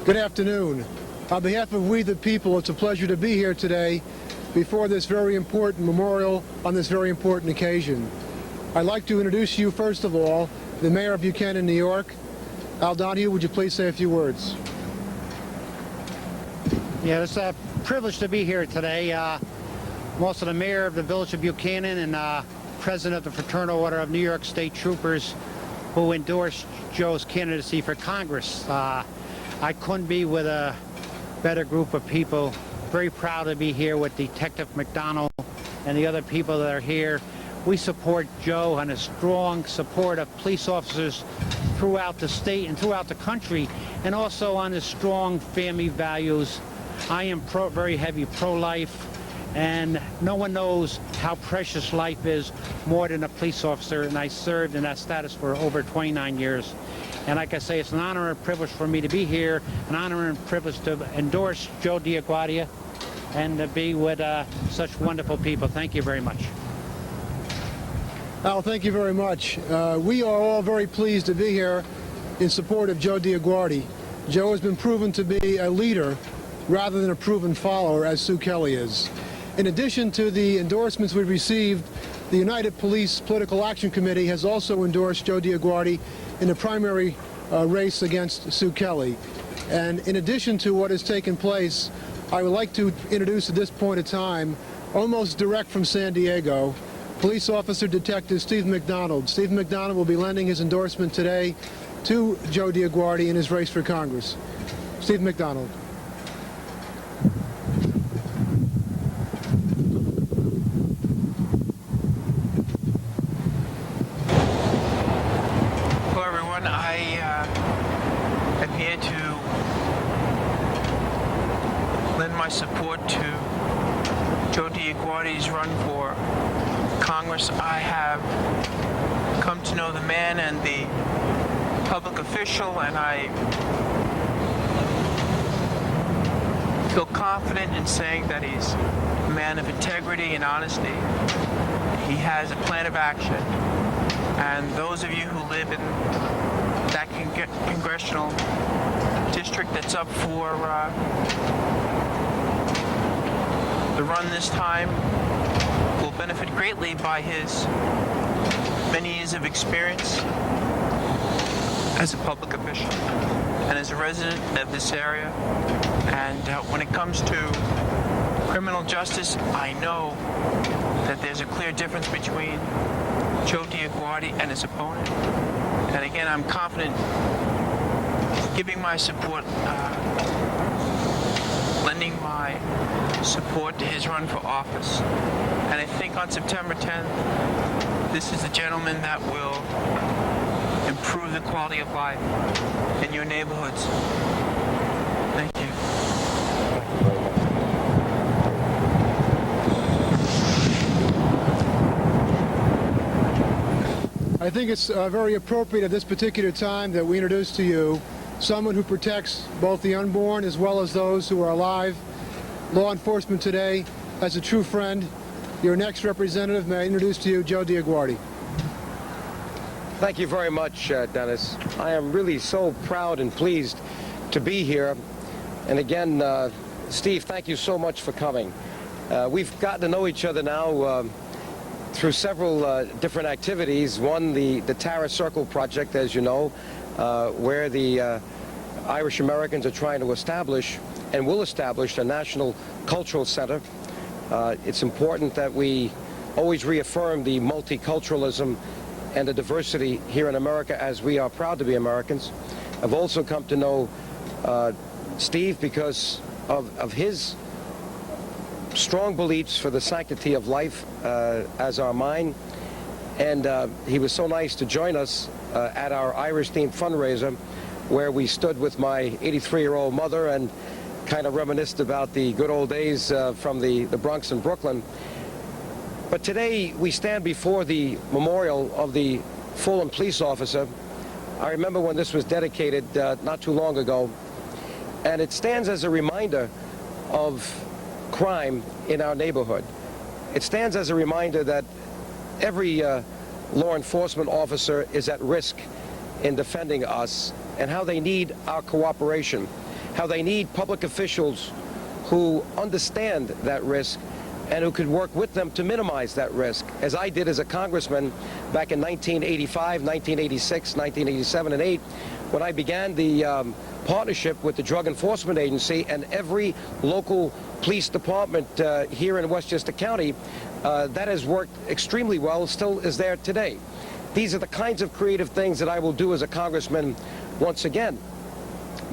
Good afternoon. On behalf of We the People, it's a pleasure to be here today before this very important memorial on this very important occasion. I'd like to introduce you, first of all, the Mayor of Buchanan, New York. Al Donahue, would you please say a few words? Yeah, it's a privilege to be here today. I'm also the Mayor of the Village of Buchanan and President of the Fraternal Order of New York State Troopers, who endorsed Joe's candidacy for Congress. I couldn't be with a better group of people. Very proud to be here with Detective McDonald and the other people that are here. We support Joe and a strong support of police officers throughout the state and throughout the country, and also on his strong family values. I am very heavy pro-life, and no one knows how precious life is more than a police officer, and I served in that status for over 29 years. And like I say, it's an honor and privilege for me to be here, an honor and privilege to endorse Joe DioGuardi and to be with such wonderful people. Thank you very much. Al, thank you very much. We are all very pleased to be here in support of Joe DioGuardi. Joe has been proven to be a leader rather than a proven follower, as Sue Kelly is. In addition to the endorsements we've received, the United Police Political Action Committee has also endorsed Joe DioGuardi in the primary race against Sue Kelly. And in addition to what has taken place, I would like to introduce at this point in time, almost direct from San Diego, Police Officer Detective Steve McDonald. Steve McDonald will be lending his endorsement today to Joe DioGuardi in his race for Congress. Steve McDonald. Hello everyone, I am here to lend my support to Joe DioGuardi's run for Congress. I have come to know the man and the public official, and I feel confident in saying that he's a man of integrity and honesty. He has a plan of action, and those of you who live in that congressional district that's up for the run this time will benefit greatly by his many years of experience as a public official and as a resident of this area. And when it comes to criminal justice, I know that there's a clear difference between Joe DioGuardi and his opponent. And again, I'm confident giving my support, lending my support to his run for office. And I think on September 10th, this is the gentleman that will improve the quality of life in your neighborhoods. Thank you. I think it's very appropriate at this particular time that we introduce to you someone who protects both the unborn as well as those who are alive. Law enforcement today as a true friend. Your next representative, may I introduce to you Joe DioGuardi. Thank you very much, Dennis. I am really so proud and pleased to be here. And again, Steve, thank you so much for coming. We've gotten to know each other now through several different activities. One, the Tara Circle Project, as you know, where the Irish Americans are trying to establish and will establish a national cultural center. It's important that we always reaffirm the multiculturalism and the diversity here in America, as we are proud to be Americans. I've also come to know Steve because of his strong beliefs for the sanctity of life, as are mine. And he was so nice to join us at our Irish-themed fundraiser, where we stood with my 83-year-old mother and kind of reminisced about the good old days from the Bronx and Brooklyn. But today we stand before the memorial of the fallen police officer. I remember when this was dedicated not too long ago, and it stands as a reminder of crime in our neighborhood. It stands as a reminder that every law enforcement officer is at risk in defending us, and how they need our cooperation. how they need public officials who understand that risk and who could work with them to minimize that risk, as I did as a congressman back in 1985, 1986, 1987, and 8, when I began the partnership with the Drug Enforcement Agency and every local police department here in Westchester County. That has worked extremely well, still is there today. These are the kinds of creative things that I will do as a congressman once again.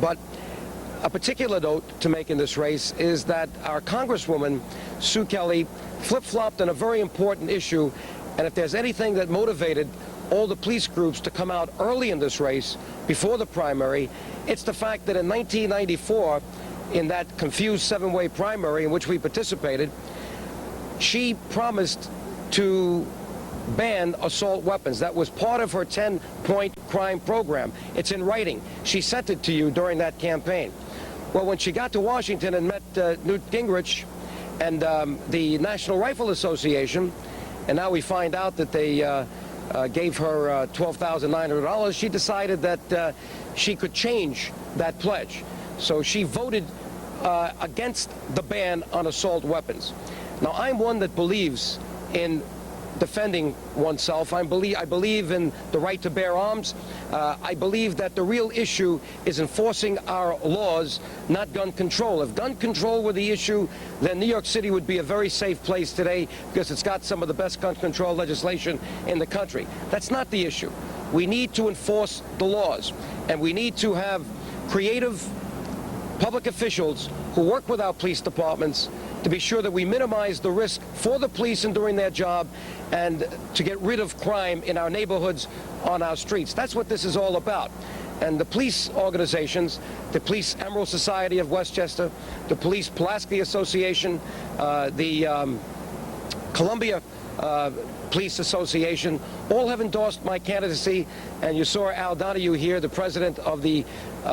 But a particular note to make in this race is that our Congresswoman, Sue Kelly, flip-flopped on a very important issue, and if there's anything that motivated all the police groups to come out early in this race, before the primary, it's the fact that in 1994, in that confused seven-way primary in which we participated, she promised to ban assault weapons. That was part of her 10-point crime program. It's in writing. She sent it to you during that campaign. Well, when she got to Washington and met Newt Gingrich and the National Rifle Association, and now we find out that they gave her $12,900, she decided that she could change that pledge. So she voted against the ban on assault weapons. Now, I'm one that believes in defending oneself. I believe in the right to bear arms. I believe that the real issue is enforcing our laws, not gun control. If gun control were the issue, then New York City would be a very safe place today because it's got some of the best gun control legislation in the country. That's not the issue. We need to enforce the laws, and we need to have creative public officials who work with our police departments to be sure that we minimize the risk for the police in doing their job and to get rid of crime in our neighborhoods, on our streets. That's what this is all about. And the police organizations, the Police Emerald Society of Westchester, the Police Pulaski Association, the Columbia Police Association, all have endorsed my candidacy, and you saw Al Donahue here, the president of the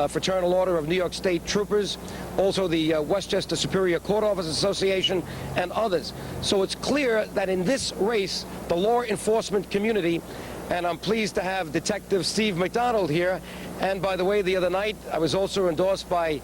Fraternal Order of New York State Troopers, also the Westchester Superior Court Officers Association, and others. So it's clear that in this race, the law enforcement community, and I'm pleased to have Detective Steve McDonald here, and by the way, the other night, I was also endorsed by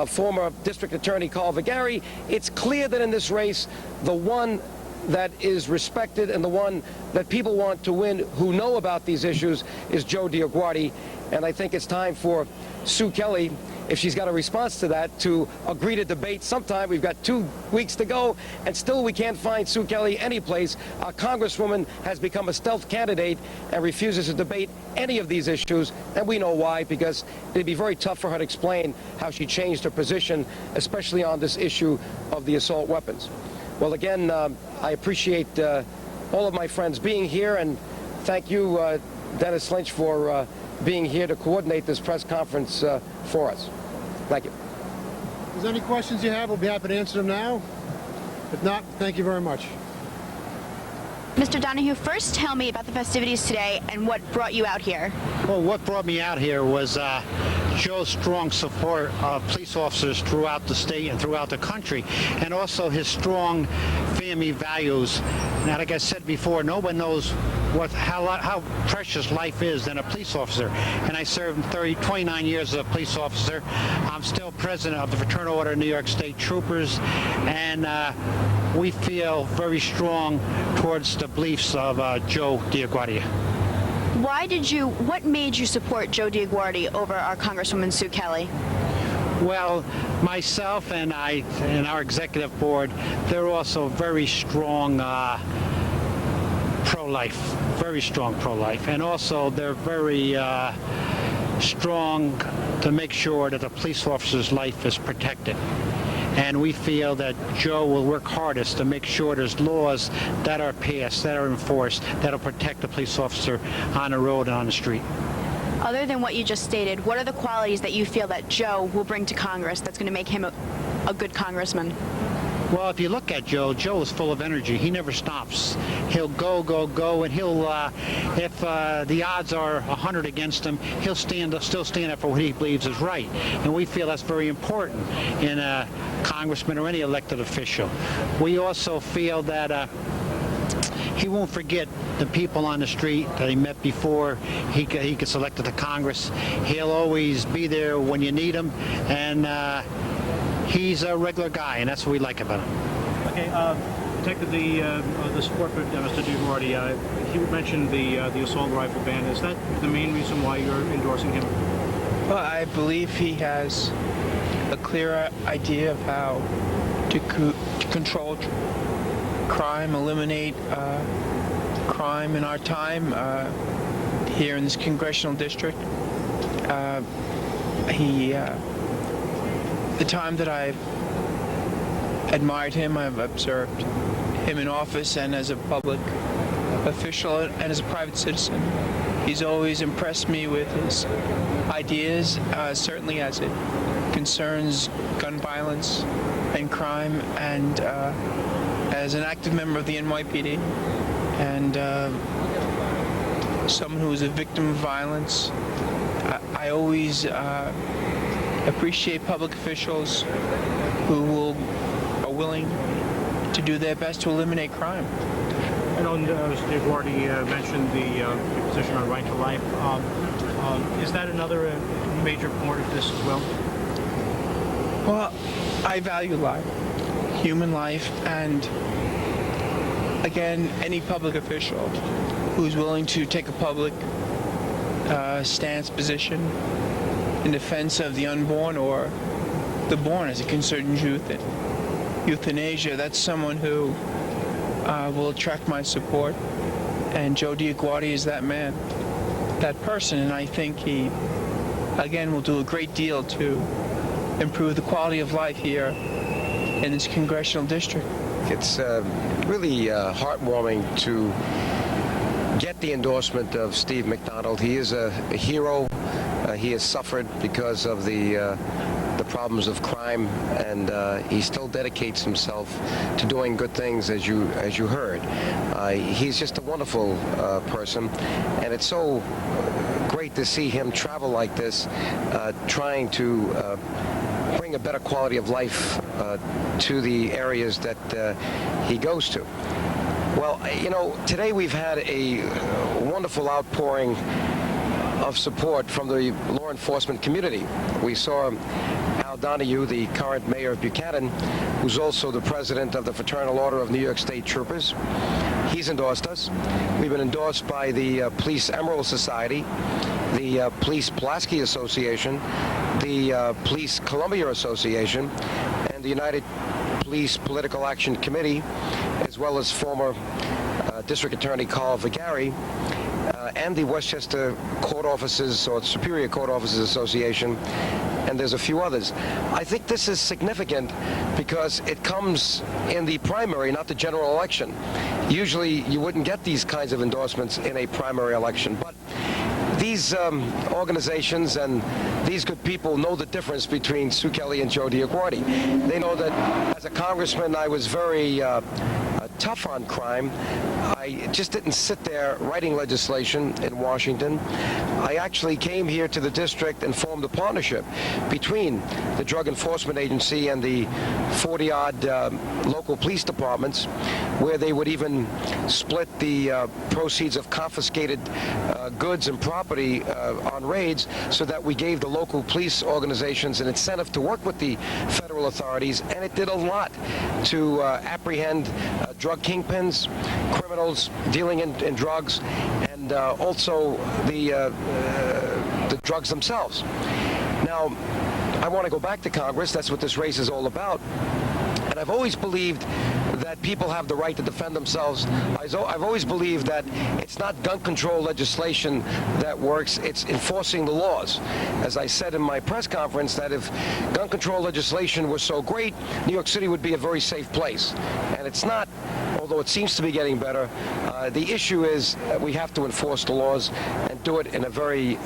former District Attorney Carl Vigari. It's clear that in this race, the one that is respected and the one that people want to win who know about these issues is Joe DioGuardi. And I think it's time for Sue Kelly, if she's got a response to that, to agree to debate sometime. We've got 2 weeks to go, and still we can't find Sue Kelly anyplace. Our Congresswoman has become a stealth candidate and refuses to debate any of these issues, and we know why, because it'd be very tough for her to explain how she changed her position, especially on this issue of the assault weapons. Well, again, I appreciate all of my friends being here, and thank you, Dennis Lynch, for being here to coordinate this press conference for us. Thank you. If there's any questions you have, we'll be happy to answer them now. If not, thank you very much. Mr. Donahue, first tell me about the festivities today and what brought you out here. Well, what brought me out here was Joe's strong support of police officers throughout the state and throughout the country, and also his strong family values. Now, like I said before, no one knows how precious life is than a police officer. And I served 29 years as a police officer. I'm still president of the Fraternal Order of New York State Troopers, and we feel very strong towards the beliefs of Joe DioGuardi. What made you support Joe DioGuardi over our Congresswoman Sue Kelly? Well, myself and our executive board, they're also very strong pro-life, very strong pro-life, and also they're very strong to make sure that the police officer's life is protected. And we feel that Joe will work hardest to make sure there's laws that are passed, that are enforced, that will protect the police officer on the road and on the street. Other than what you just stated, what are the qualities that you feel that Joe will bring to Congress that's going to make him a good congressman? Well, if you look at Joe, Joe is full of energy. He never stops. He'll go, and he'll, if the odds are 100 against him, he'll still stand up for what he believes is right. And we feel that's very important in a congressman or any elected official. We also feel that he won't forget the people on the street that he met before he gets elected to Congress. He'll always be there when you need him, and he's a regular guy, and that's what we like about him. Okay, Detective, the support for Mr. DioGuardi, he mentioned the assault rifle ban. Is that the main reason why you're endorsing him? Well, I believe he has a clear idea of how to control crime, eliminate crime in our time here in this congressional district. The time that I've admired him, I've observed him in office and as a public official and as a private citizen. He's always impressed me with his ideas, certainly as it concerns gun violence and crime, and as an active member of the NYPD and someone who is a victim of violence. I always appreciate public officials who are willing to do their best to eliminate crime. I know Mr. DioGuardi mentioned the position on right to life. Is that another major part of this as well? Well, I value life, human life, and again, any public official who's willing to take a public stance position in defense of the unborn or the born as it concerns youth and euthanasia, that's someone who will attract my support. And Joe DioGuardi is that man, that person, and I think he, again, will do a great deal to improve the quality of life here in this congressional district. It's really heartwarming to get the endorsement of Steve McDonald. He is a hero. He has suffered because of the problems of crime, and he still dedicates himself to doing good things, as you heard. He's just a wonderful person, and it's so great to see him travel like this, trying to bring a better quality of life to the areas that he goes to. Well, you know, today we've had a wonderful outpouring of support from the law enforcement community. We saw Al Donahue, the current mayor of Buchanan, who's also the president of the Fraternal Order of New York State Troopers. He's endorsed us. We've been endorsed by the Police Emerald Society, the Police Pulaski Association, the Police Columbia Association, and the United Police Political Action Committee, as well as former District Attorney Carl Vigari, and the Westchester Court Officers, or Superior Court Officers Association, and there's a few others. I think this is significant because it comes in the primary, not the general election. Usually you wouldn't get these kinds of endorsements in a primary election, but these organizations and these good people know the difference between Sue Kelly and Joe DioGuardi. They know that as a congressman, I was very tough on crime. I just didn't sit there writing legislation in Washington. I actually came here to the district and formed a partnership between the Drug Enforcement Agency and the 40-odd local police departments, where they would even split the proceeds of confiscated goods and property on raids, so that we gave the local police organizations an incentive to work with the federal authorities, and it did a lot to apprehend drug kingpins, criminals dealing in drugs, and also the drugs themselves. Now, I want to go back to Congress. That's what this race is all about. And I've always believed that people have the right to defend themselves. I've always believed that it's not gun control legislation that works, it's enforcing the laws. As I said in my press conference, that if gun control legislation was so great, New York City would be a very safe place. And it's not, although it seems to be getting better. The issue is that we have to enforce the laws and do it in a very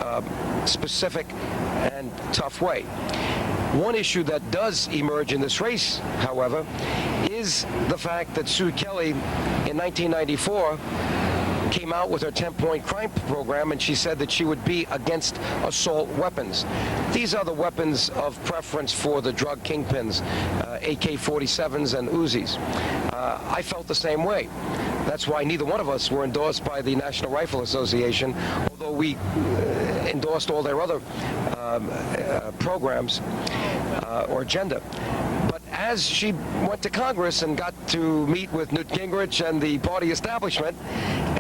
specific and tough way. One issue that does emerge in this race, however, is the fact that Sue Kelly in 1994 came out with her 10-point crime program, and she said that she would be against assault weapons. These are the weapons of preference for the drug kingpins, AK-47s and Uzis. I felt the same way. That's why neither one of us were endorsed by the National Rifle Association, although we endorsed all their other programs or agenda. But as she went to Congress and got to meet with Newt Gingrich and the party establishment,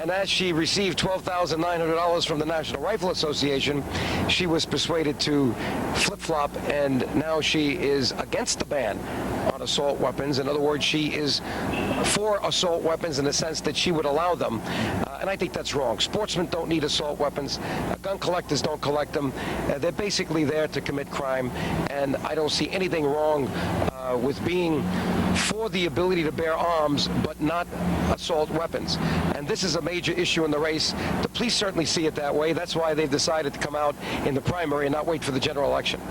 and as she received $12,900 from the National Rifle Association, she was persuaded to flip-flop, and now she is against the ban on assault weapons. In other words, she is for assault weapons in the sense that she would allow them. And I think that's wrong. Sportsmen don't need assault weapons. Gun collectors don't collect them. They're basically there to commit crime, and I don't see anything wrong with being for the ability to bear arms, but not assault weapons. And this is a major issue in the race. The police certainly see it that way. That's why they've decided to come out in the primary and not wait for the general election.